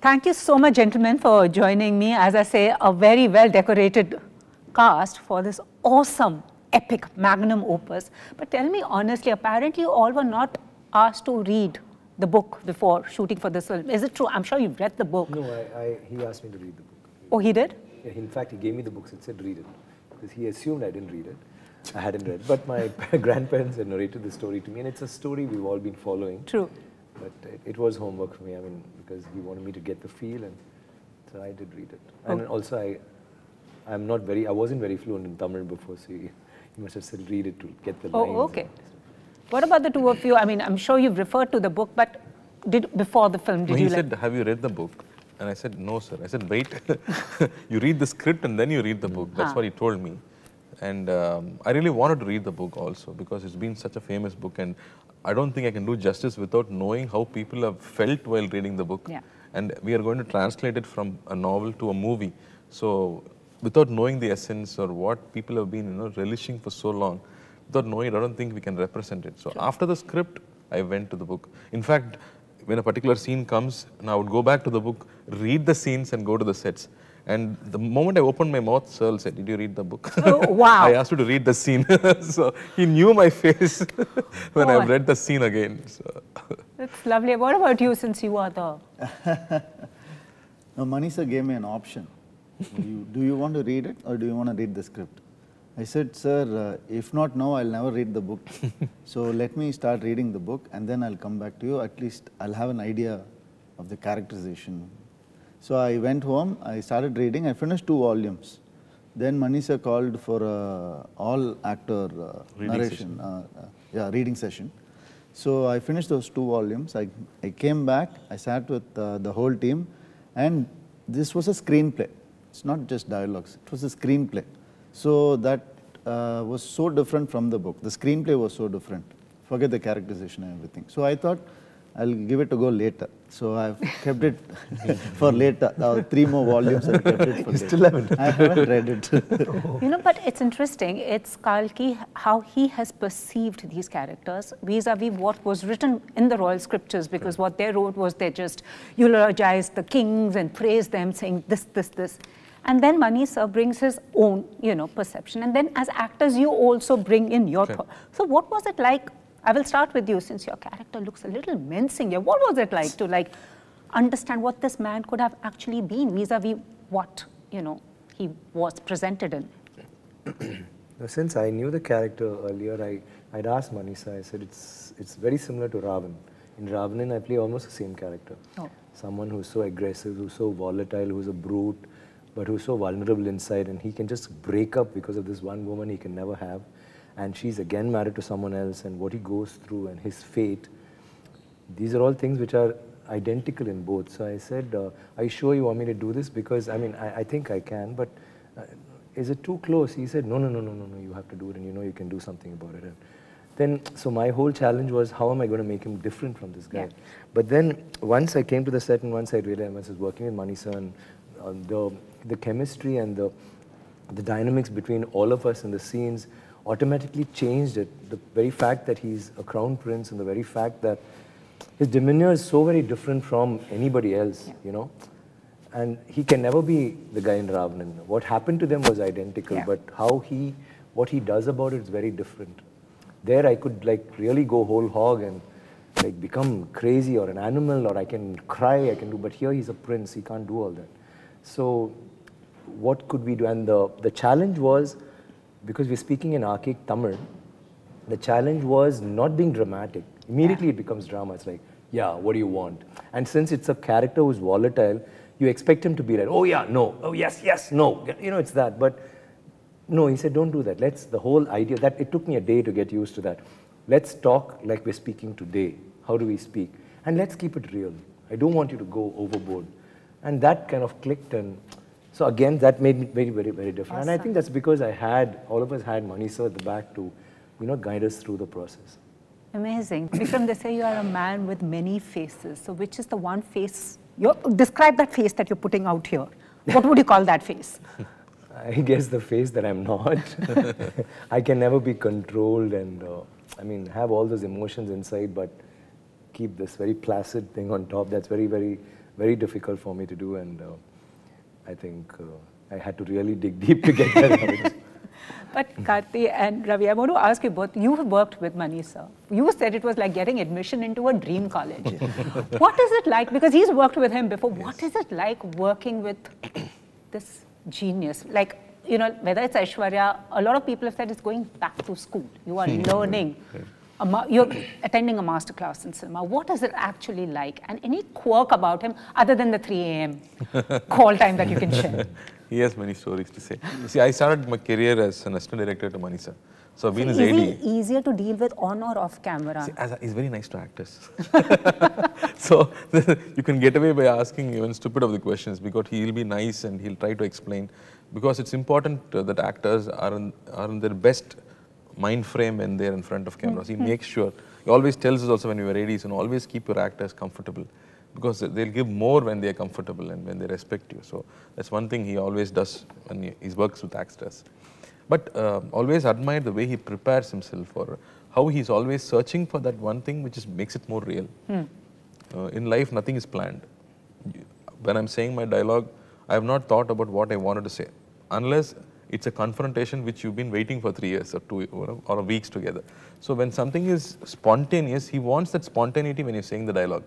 Thank you so much, gentlemen, for joining me. As I say, a very well-decorated cast for this awesome, epic magnum opus. But tell me honestly, apparently you all were not asked to read the book before shooting for this film. Is it true? I'm sure you've read the book. No, he asked me to read the book. Oh, he did? Yeah, in fact, he gave me the books and said, read it. Because he assumed I didn't read it. I hadn't read it. But my grandparents had narrated the story to me, and it's a story we've all been following. True. But it was homework for me, I mean, because he wanted me to get the feel, and so I did read it. And also, I wasn't very fluent in Tamil before, so he must have said read it to get the lines. Oh, okay. What about the two of you? I mean, I'm sure you've referred to the book, but before the film, did you? He said, have you read the book? And I said, no, sir. I said, wait, you read the script and then you read the book. That's what he told me. And I really wanted to read the book also because it's been such a famous book, and I don't think I can do justice without knowing how people have felt while reading the book. Yeah. And we are going to translate it from a novel to a movie. So without knowing the essence or what people have been relishing for so long, without knowing it, I don't think we can represent it. So after the script, I went to the book. In fact, when a particular scene comes, and I would go back to the book, read the scenes and go to the sets. And the moment I opened my mouth, Searle said, did you read the book? Oh, wow. I asked you to read the scene. So he knew my face when I read the scene again. So. That's lovely. What about you, since you are the... No, Manisha gave me an option. Do you want to read it or do you want to read the script? I said, sir, if not now, I'll never read the book. So let me start reading the book and then I'll come back to you. At least I'll have an idea of the characterization. So I went home, I started reading, I finished 2 volumes. Then Manisha called for an all-actor narration, reading session. So I finished those 2 volumes, I came back, I sat with the whole team, and this was a screenplay. It's not just dialogues, it was a screenplay. So that was so different from the book. The screenplay was so different. Forget the characterization and everything. So I thought, I'll give it a go later. So I've kept it for later. 3 more volumes I've kept it for later. Still haven't? I haven't read it. But it's interesting. It's Kalki, how he has perceived these characters vis-a-vis what was written in the royal scriptures, because what they wrote was they just eulogized the kings and praised them, saying this, this, this. And then Manisha brings his own, perception. And then as actors, you also bring in your thought. So what was it like? I will start with you, since your character looks a little mincing here. What was it like to understand what this man could have actually been vis-a-vis what, he was presented in? Since I knew the character earlier, I'd asked Manisha, I said, it's very similar to Ravan. In Ravanan, I play almost the same character. Oh. Someone who's so aggressive, who's so volatile, who's a brute, but who's so vulnerable inside, and he can just break up because of this one woman he can never have. And she's again married to someone else, and what he goes through and his fate. These are all things which are identical in both. So I said, are you sure you want me to do this? Because, I think I can, but is it too close? He said, no, you have to do it, and you can do something about it. And then, so my whole challenge was, how am I going to make him different from this guy? Yeah. But then, once I came to the set and once I realized, once I was working with Manisha, and the chemistry and the dynamics between all of us in the scenes automatically changed it. The very fact that he's a crown prince and the very fact that his demeanor is so very different from anybody else, and he can never be the guy in Ravanan. What happened to them was identical, but what he does about it is very different. There I could really go whole hog and become crazy or an animal, or I can cry, but here he's a prince, he can't do all that. So what could we do? And the challenge was, because we're speaking in archaic Tamil, the challenge was not being dramatic. Immediately it becomes drama. It's like, yeah, what do you want? And since it's a character who's volatile, you expect him to be like, oh yeah, no, oh yes, yes, no. It's that. But no, he said, don't do that. The whole idea, that it took me a day to get used to that. Let's talk like we're speaking today. How do we speak? And let's keep it real. I don't want you to go overboard. And that kind of clicked, and so again, that made me very, very, very different. Awesome. And I think that's because all of us had Manisha at the back to, guide us through the process. Amazing. Vikram, they say you are a man with many faces. So which is the one face, describe that face that you're putting out here. What would you call that face? I guess the face that I'm not. I can never be controlled and, have all those emotions inside, but keep this very placid thing on top. That's very, very very difficult for me to do, and I think I had to really dig deep to get that out. But Karthi and Ravi, I want to ask you both, you have worked with Mani sir. You said it was like getting admission into a dream college. What is it like, because he's worked with him before, what is it like working with this genius? Like, you know, whether it's Aishwarya, a lot of people have said it's going back to school. You are learning. You're attending a master class in cinema. What is it actually like? And any quirk about him other than the 3 a.m. call time that you can share? He has many stories to say. See, I started my career as an assistant director to Mani sir. So I've been his AD. Is he easier to deal with on or off camera? See, he's very nice to actors. So you can get away by asking even stupid of the questions because he'll be nice and he'll try to explain. Because it's important that actors are in their best mind frame when they're in front of cameras. He makes sure, he always tells us also when we were ADs, and always keep your actors comfortable because they'll give more when they're comfortable and when they respect you. So that's one thing he always does when he works with actors. But always admire the way he prepares himself or how he's always searching for that one thing which makes it more real. In life, nothing is planned. When I'm saying my dialogue, I have not thought about what I wanted to say, unless it's a confrontation which you've been waiting for 3 years or 2 or weeks together. So when something is spontaneous, he wants that spontaneity when you're saying the dialogue.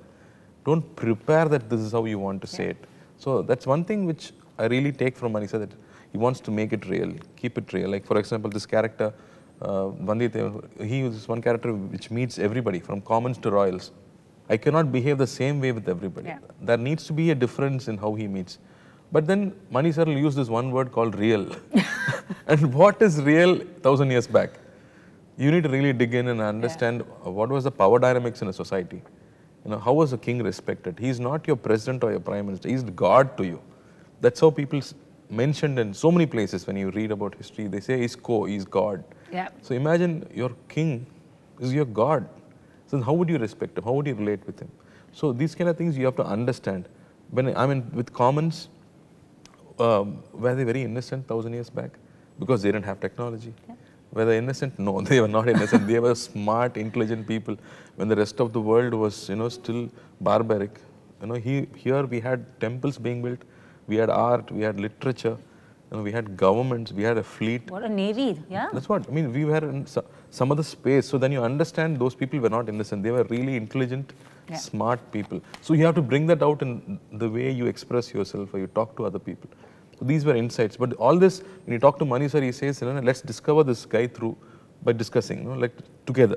Don't prepare that this is how you want to say it. So that's one thing which I really take from Mani sir, that he wants to make it real, keep it real. Like for example, this character, he is one character which meets everybody from commons to royals. I cannot behave the same way with everybody. There needs to be a difference in how he meets. But then Mani sir will use this one word called real. And what is real 1,000 years back? You need to really dig in and understand what was the power dynamics in a society. You know, how was a king respected? He's not your president or your prime minister. He's God to you. That's how people mentioned in so many places when you read about history. They say he's God. So imagine your king is your God. So how would you respect him? How would you relate with him? So these kind of things you have to understand. When I mean with commons, were they very innocent 1,000 years back? Because they didn't have technology. Were they innocent? No, they were not innocent. They were smart, intelligent people. When the rest of the world was, you know, still barbaric. You know, here we had temples being built, we had art, we had literature, you know, we had governments, we had a fleet. What a navy, That's what, I mean, we were in some other space. So then you understand those people were not innocent. They were really intelligent, smart people. So you have to bring that out in the way you express yourself or you talk to other people. So these were insights. But all this, when you talk to Mani sir, he says, you know, let's discover this guy by discussing, you know, like together.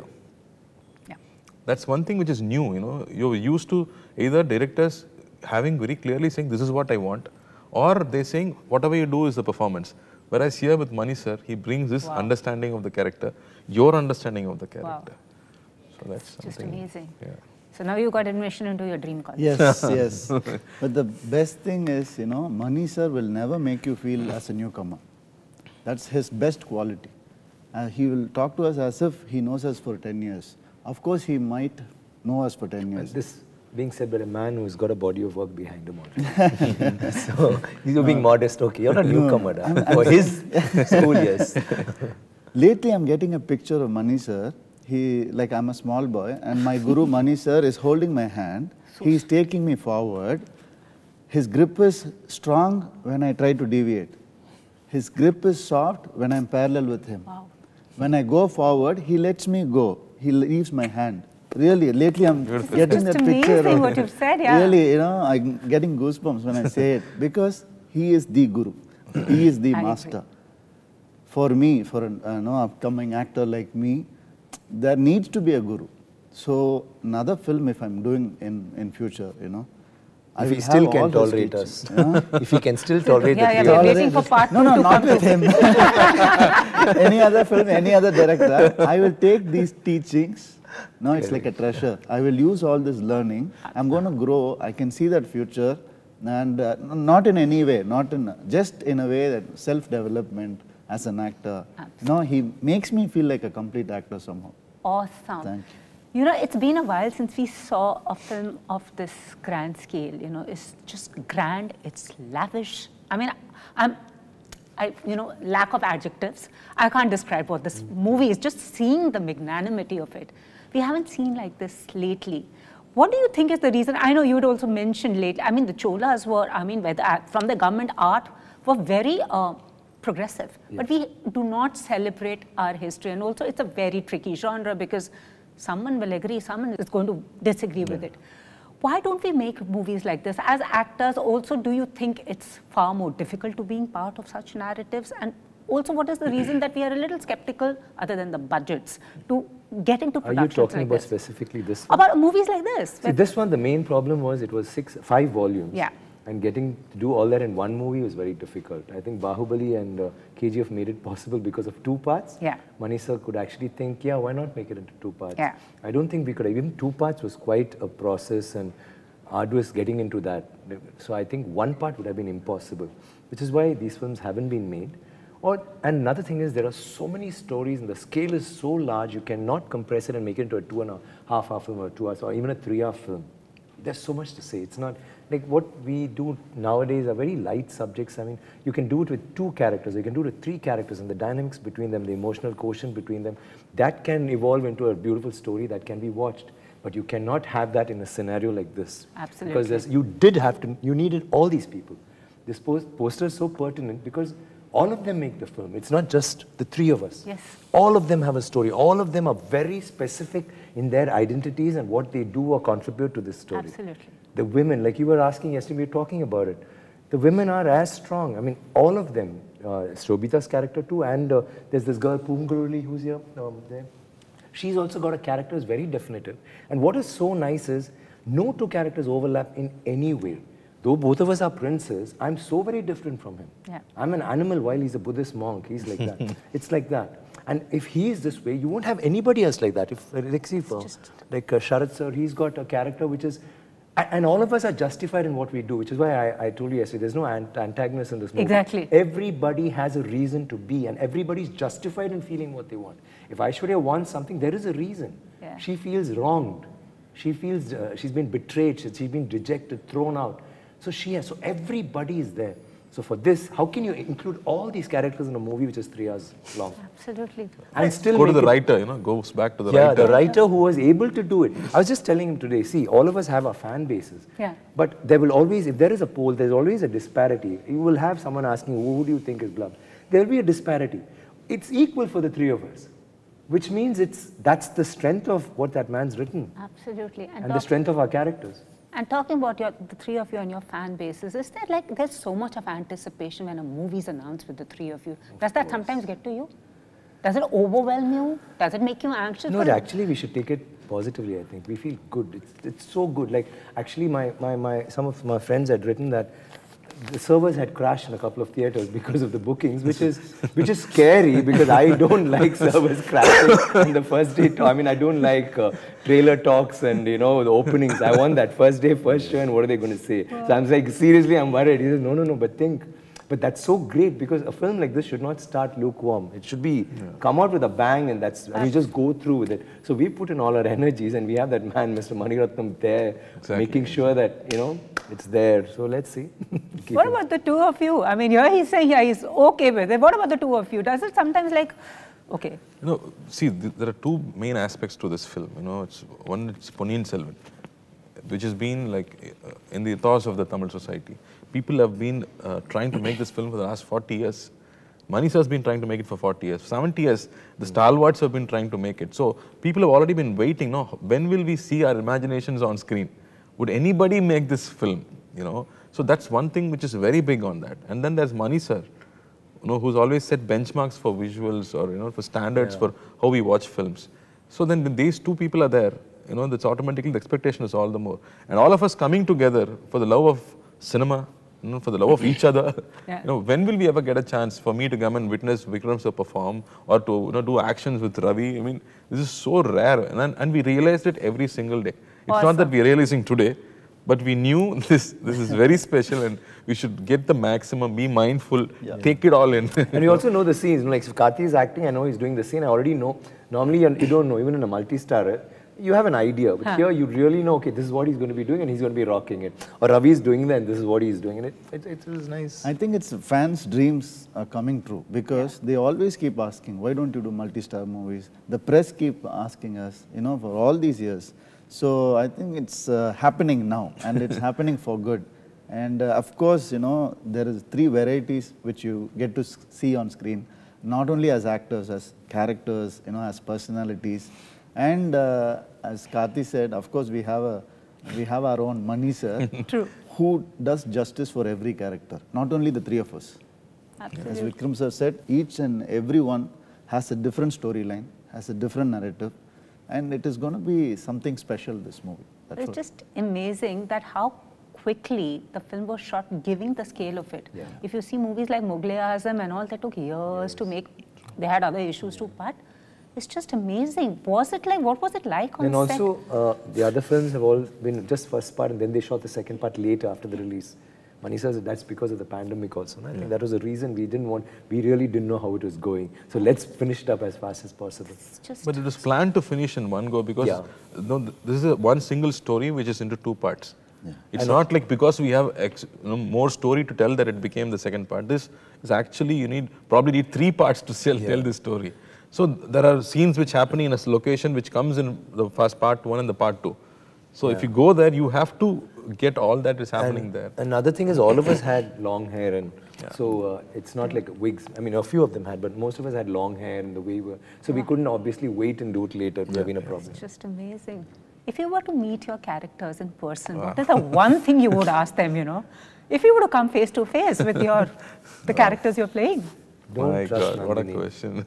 That's one thing which is new, you know. You're used to either directors having very clearly saying, this is what I want, or they saying, whatever you do is the performance. Whereas here with Mani sir, he brings this understanding of the character, your understanding of the character. So that's something. Just amazing. So now you got admission into your dream college. Yes, yes. But the best thing is, you know, Mani sir will never make you feel as a newcomer. That's his best quality. He will talk to us as if he knows us for 10 years. Of course, he might know us for 10 years. This being said by a man who's got a body of work behind him already. So you're being modest, okay? You're not a newcomer for his school years. Lately, I'm getting a picture of Mani sir. Like I'm a small boy, and my guru Mani sir is holding my hand. He's taking me forward. His grip is strong when I try to deviate. His grip is soft when I'm parallel with him. When I go forward, he lets me go. He leaves my hand. Really, lately I'm getting that picture. Amazing what you've said, Really, you know, I'm getting goosebumps when I say it because he is the guru. He is the master. For me, for an upcoming actor like me, there needs to be a guru. So another film, if I'm doing in future, you know, if he still can tolerate us. If he can still tolerate we're waiting for part 2 No, not with him. Any other film, any other director, I will take these teachings. No, it's like a treasure. I will use all this learning. I'm going to grow. I can see that future. And not in any way, just in a way that self-development as an actor. No, he makes me feel like a complete actor somehow. Awesome. Thank you. You know, it's been a while since we saw a film of this grand scale. You know, it's just grand, it's lavish. I mean, you know, lack of adjectives. I can't describe what this movie is, just seeing the magnanimity of it. We haven't seen like this lately. What do you think is the reason? I know you had also mentioned lately, I mean, the Cholas were, I mean, from the government art were very progressive, but we do not celebrate our history. And also it's a very tricky genre because someone will agree, someone is going to disagree with it. Why don't we make movies like this? As actors also, do you think it's far more difficult to being part of such narratives? And also, what is the reason that we are a little skeptical, other than the budgets, to get into productions like this? Are you talking about specifically this one? About movies like this. See, this one, the main problem was it was 5 volumes. Yeah. And getting to do all that in one movie was very difficult. I think Bahubali and KGF made it possible because of 2 parts. Yeah. Mani sir could actually think, yeah, why not make it into 2 parts? Yeah. I don't think we could. Even 2 parts was quite a process and arduous getting into that. So I think 1 part would have been impossible, which is why these films haven't been made. And another thing is there are so many stories and the scale is so large, you cannot compress it and make it into a 2.5-hour film or 2 hours or even a 3-hour film. There's so much to say. It's not like what we do nowadays are very light subjects. I mean, you can do it with 2 characters, you can do it with 3 characters, and the dynamics between them, the emotional quotient between them, that can evolve into a beautiful story that can be watched. But you cannot have that in a scenario like this. Absolutely. Because you needed all these people. This poster is so pertinent because all of them make the film. It's not just the 3 of us. Yes. All of them have a story. All of them are very specific in their identities and what they do or contribute to this story. Absolutely. The women, like you were asking yesterday, we were talking about it. The women are as strong. I mean, all of them. Shobita's character too, and there's this girl, Punguruli, who's here, there. She's also got a character that's very definitive. And what is so nice is, no 2 characters overlap in any way. Though both of us are princes, I'm so very different from him. Yeah. I'm an animal while he's a Buddhist monk. He's like that. It's like that. And if he is this way, you won't have anybody else like that. If like Sharat sir, he's got a character which is, and all of us are justified in what we do, which is why I told you yesterday, there's no antagonist in this movie. Exactly. Everybody has a reason to be, and everybody's justified in feeling what they want. If Aishwarya wants something, there is a reason. Yeah. She feels wronged. She feels she's been betrayed. She's been rejected, thrown out. So everybody is there. So for this, how can you include all these characters in a movie which is 3 hours long? Absolutely. And still go to the writer, goes back to the writer. Yeah, the writer who was able to do it. I was just telling him today, see, all of us have our fan bases. Yeah. But there will always, if there is a poll, there's always a disparity. You will have someone asking, who do you think is beloved? There will be a disparity. It's equal for the 3 of us, which means that's the strength of what that man's written. Absolutely. And the strength of our characters. And talking about the 3 of you and your fan bases, is there there's so much of anticipation when a movie's announced with the 3 of you? Does that sometimes get to you? Does it overwhelm you? Does it make you anxious? No, actually we should take it positively, I think. We feel good. It's so good. Like, actually some of my friends had written that the servers had crashed in a couple of theaters because of the bookings, which is scary because I don't like servers crashing on the first day. I mean, I don't like trailer talks and the openings. I want that first day, first show, and what are they going to say? Wow. So I'm like, seriously, I'm worried. He says, no, but that's so great because a film like this should not start lukewarm. It should be come out with a bang, and you just go through with it. So we put in all our energies, and we have that man, Mr. Mani Ratnam, there, making sure that it's there. So let's see. What about the 2 of you? I mean, here he's saying he's okay with it. What about the 2 of you? Does it sometimes okay? See, there are 2 main aspects to this film. It's Ponniyin Selvan, which has been in the ethos of the Tamil society. People have been trying to make this film for the last 40 years. Mani sir has been trying to make it for 40 years. 70 years, the stalwarts have been trying to make it. So people have already been waiting. When will we see our imaginations on screen? Would anybody make this film? So that's one thing which is very big on that. And then there's Mani sir, who's always set benchmarks for visuals or for standards for how we watch films. So then when these 2 people are there, that's automatically the expectation is all the more. And all of us coming together for the love of cinema, for the love of each other. When will we ever get a chance for me to come and witness Vikram sir perform or to do actions with Ravi? I mean, this is so rare, and we realized it every single day. It's not that we're realizing today, but we knew this is very special, and we should get the maximum, be mindful, take it all in. And you also know the scenes. Like if Karthi is acting, I know he's doing the scene. I already know. Normally, you don't know. Even in a multi-star, you have an idea, but here you really know, okay, this is what he's going to be doing and he's going to be rocking it. Or Ravi is doing that and this is what he's doing. And it was nice. I think it's fans' dreams are coming true because they always keep asking, why don't you do multi-star movies? The press keep asking us, for all these years. So I think it's happening now, and it's happening for good. And of course, you know, there is 3 varieties which you get to see on screen, not only as actors, as characters, you know, as personalities. And as Karthi said, of course, we have our own Mani sir, True. who does justice for every character, not only the 3 of us. Absolutely. As Vikram sir said, each and every one has a different storyline, has a different narrative, and it is going to be something special, this movie. That's It's all. just amazing that how quickly the film was shot, giving the scale of it. Yeah. If you see movies like Mughal-e-Azam and all, that took years to make. They had other issues too, but it's just amazing. Was it like, what was it like on And set? also, the other films have all been just first part, and then they shot the second part later after the release. Mani says that's because of the pandemic also. And I think that was the reason we really didn't know how it was going. So let's finish it up as fast as possible. It's just But it was planned to finish in one go because no, this is one single story which is into 2 parts. Yeah. It's not like because we have more story to tell that it became the second part. This is actually, you probably need 3 parts to tell this story. So there are scenes which happen in a location which comes in the first part 1 and the part 2. So if you go there, you have to get all that is happening there. Another thing is all of us had long hair, and so it's not like wigs. I mean, a few of them had, but most of us had long hair and the way we were. So we couldn't obviously wait and do it later. It would have been a problem. It's just amazing. If you were to meet your characters in person, what is the one thing you would ask them, you know? If you were to come face to face with the characters you're playing. Don't My trust God, what a Nandini. question.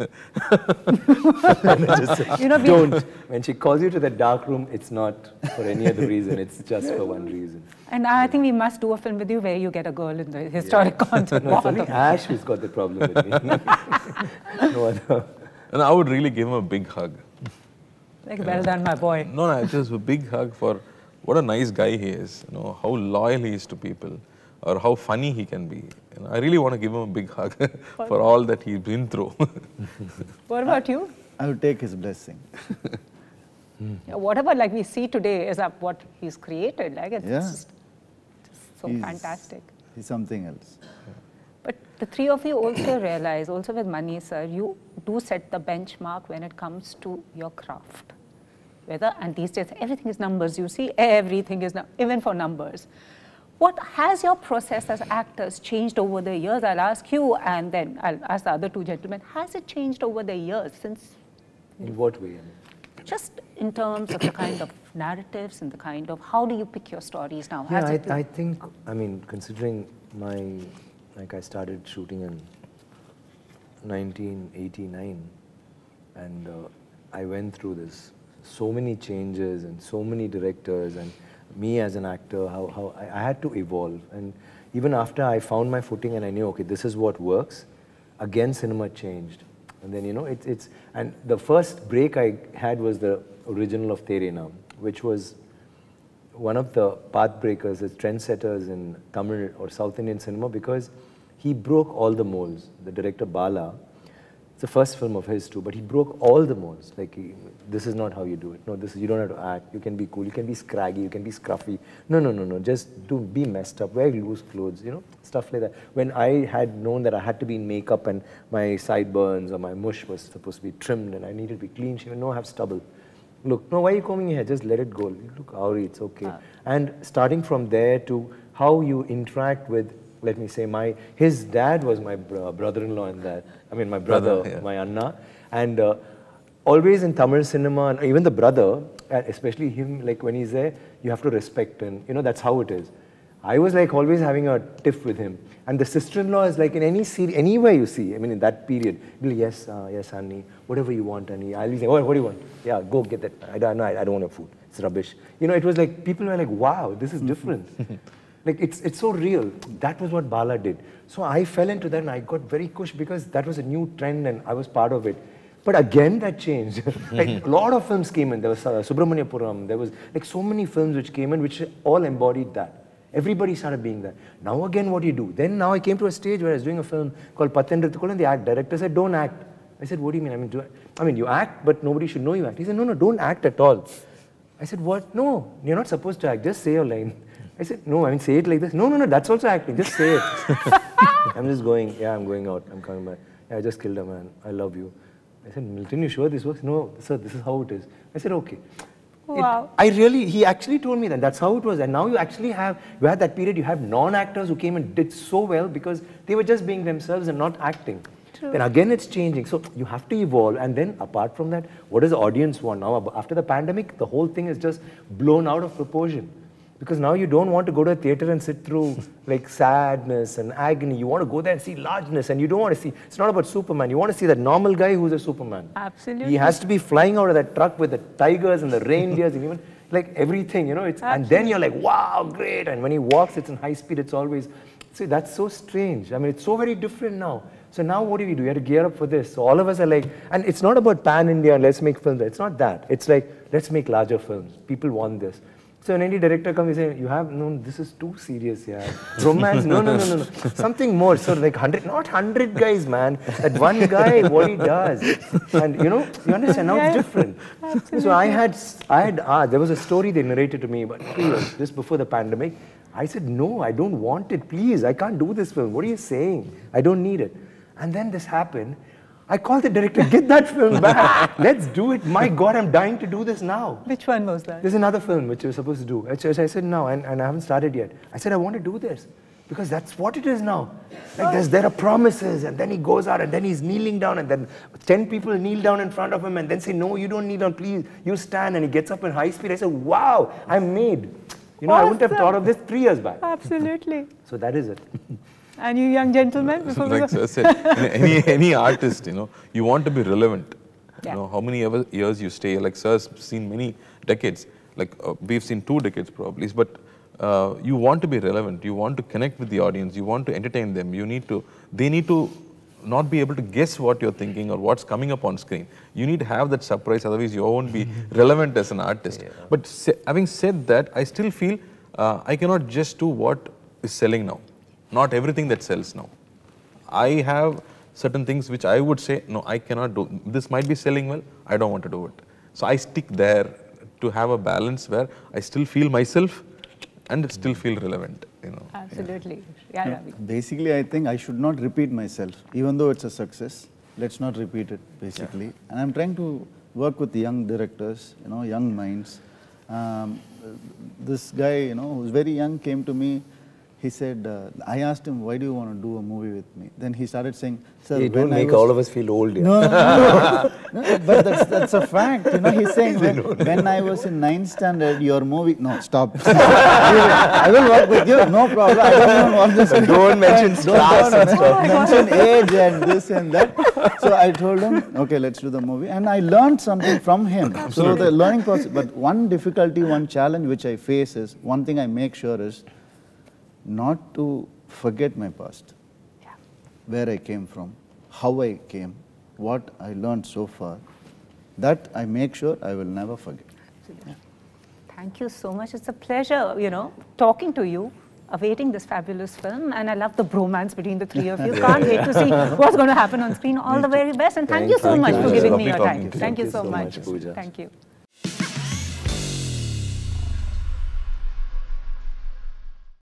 You know, Don't. When she calls you to the dark room, it's not for any other reason. It's just for one reason. And I think we must do a film with you where you get a girl in the historic concert. No, it's only Ash who's got the problem with me. No other. And I would really give him a big hug. Like, well done, my boy. No, just a big hug for what a nice guy he is. You know, how loyal he is to people, or how funny he can be. You know, I really want to give him a big hug for all that he's been through. What about you? I would take his blessing. Whatever like we see today is what he's created. Like it's just so fantastic. He's something else. But the 3 of you also realize, also with Mani sir, you do set the benchmark when it comes to your craft. And these days everything is numbers, you see, everything is, even for numbers. What has your process as actors changed over the years? I'll ask you, and then I'll ask the other 2 gentlemen. Has it changed over the years since? In what way? Just in terms of the kind of narratives and the kind of, how do you pick your stories now? Yeah, I think, I mean, considering I started shooting in 1989, and I went through this, so many changes and so many directors, and me as an actor, how I had to evolve. And even after I found my footing and I knew, okay, this is what works, again cinema changed. And then, you know, and the first break I had was the original of Tere Naam, which was one of the path breakers, as trendsetters in Tamil or South Indian cinema, because he broke all the molds. The director Bala, it's the first film of his too, but he broke all the molds. Like, this is not how you do it. No, you don't have to act. You can be cool. You can be scraggy. You can be scruffy. No. Just be messed up. Wear loose clothes. You know, stuff like that. When I had known that I had to be in makeup and my sideburns or my mush was supposed to be trimmed and I needed to be clean shaven. No, I have stubble. Look, no, why are you combing your hair? Just let it go. Look, Auri, it's okay. And starting from there to how you interact with, let me say, his dad was my brother-in-law in that. I mean, my brother, my Anna. And always in Tamil cinema, and even the brother, especially him, like when he's there, you have to respect, and you know, that's how it is. I was like always having a tiff with him. And the sister-in-law is like in any series, anywhere you see, I mean, in that period, like, yes, Annie, whatever you want, Annie. I'll be saying, what do you want? Yeah, go get that. I don't want your food. It's rubbish. You know, it was like, people were like, wow, this is different. Like, it's so real. That was what Bala did. So I fell into that and I got very cush because that was a new trend and I was part of it. But again, that changed. Like, a lot of films came in. There was Subramaniapuram. There was like so many films which came in which all embodied that. Everybody started being that. Now again, what do you do? Then now I came to a stage where I was doing a film called Pathendrathukul and the director said, don't act. I said, what do you mean? I mean, you act, but nobody should know you act. He said, no, don't act at all. I said, what? No, you're not supposed to act. Just say your line. I said, no, I mean, say it like this. No, that's also acting. Just say it. I'm just going, I'm going out. I'm coming back. Yeah, I just killed a man. I love you. I said, Milton, you sure this works? No, sir, this is how it is. I said, okay. Wow. He actually told me that. That's how it was. And now you actually have, you had that period, you have non-actors who came and did so well because they were just being themselves and not acting. True. Then again it's changing. So you have to evolve. And then apart from that, what does the audience want now? After the pandemic, the whole thing is just blown out of proportion. Because now you don't want to go to a theatre and sit through like sadness and agony. You want to go there and see largeness, and you don't want to see, it's not about Superman. You want to see that normal guy who's a Superman. Absolutely. He has to be flying out of that truck with the tigers and the reindeers and even like everything, you know. And then you're like, wow, great. And when he walks, it's in high speed. It's always, see, that's so strange. I mean, it's so very different now. So now what do? You have to gear up for this. So all of us are like, and it's not about pan-India, let's make films. It's not that. It's like, let's make larger films. People want this. So an indie director comes and says, you have, no, this is too serious, yeah. Romance, no. Something more. So like 100, not 100 guys, man. That one guy, what he does. And you know, you understand, now it's different. Absolutely. So there was a story they narrated to me about 3 years, just before the pandemic. I said, no, I don't want it, please. I can't do this film. What are you saying? I don't need it. And then this happened. I called the director, get that film back. Let's do it. My God, I'm dying to do this now. Which one was that? There's another film which we were supposed to do. I said, no, and I haven't started yet. I said, I want to do this. Because that's what it is now. Like there are promises, and then he goes out, and then he's kneeling down, and then 10 people kneel down in front of him, and then say, no, you don't kneel down, please, you stand, and he gets up in high speed. I said, wow, I'm made. You know, I wouldn't have thought of this 3 years back. Absolutely. So that is it. And you young gentlemen? So like I said, any artist, you know, you want to be relevant. Yeah. You know, how many years you stay, like Sir's seen many decades, like we've seen 2 decades probably, but you want to be relevant, you want to connect with the audience, you want to entertain them, they need to not be able to guess what you're thinking or what's coming up on screen. You need to have that surprise, otherwise you won't be relevant as an artist. Yeah. But having said that, I still feel I cannot just do what is selling now. Not everything that sells now. I have certain things which I would say, no, I cannot do. This might be selling well, I don't want to do it. So I stick there to have a balance where I still feel myself and still feel relevant. You know. Absolutely. Yeah. Basically, I think I should not repeat myself. Even though it's a success, let's not repeat it, basically. Yeah. And I'm trying to work with young directors, you know, young minds. This guy, you know, who's very young, came to me. He said, I asked him, why do you want to do a movie with me? Then he started saying, sir, hey, don't make all of us feel old. Yeah. No, but that's a fact. You know, he's saying, when I was in 9th standard, your movie, no, stop. I will work with you, no problem. I don't know what this is. Don't mention class and stuff. Mention age and this and that. So I told him, okay, let's do the movie. And I learned something from him. Absolutely. So the learning process, but one difficulty, one challenge which I face is, one thing I make sure is, not to forget my past, where I came from, how I came, what I learned so far. That I make sure I will never forget. Yeah. Thank you so much. It's a pleasure, you know, talking to you, awaiting this fabulous film, and I love the bromance between the 3 of you. Can't wait to see what's going to happen on screen. All the very best, and thank you so much for giving me your time. Thank you so much. Pooja. Thank you.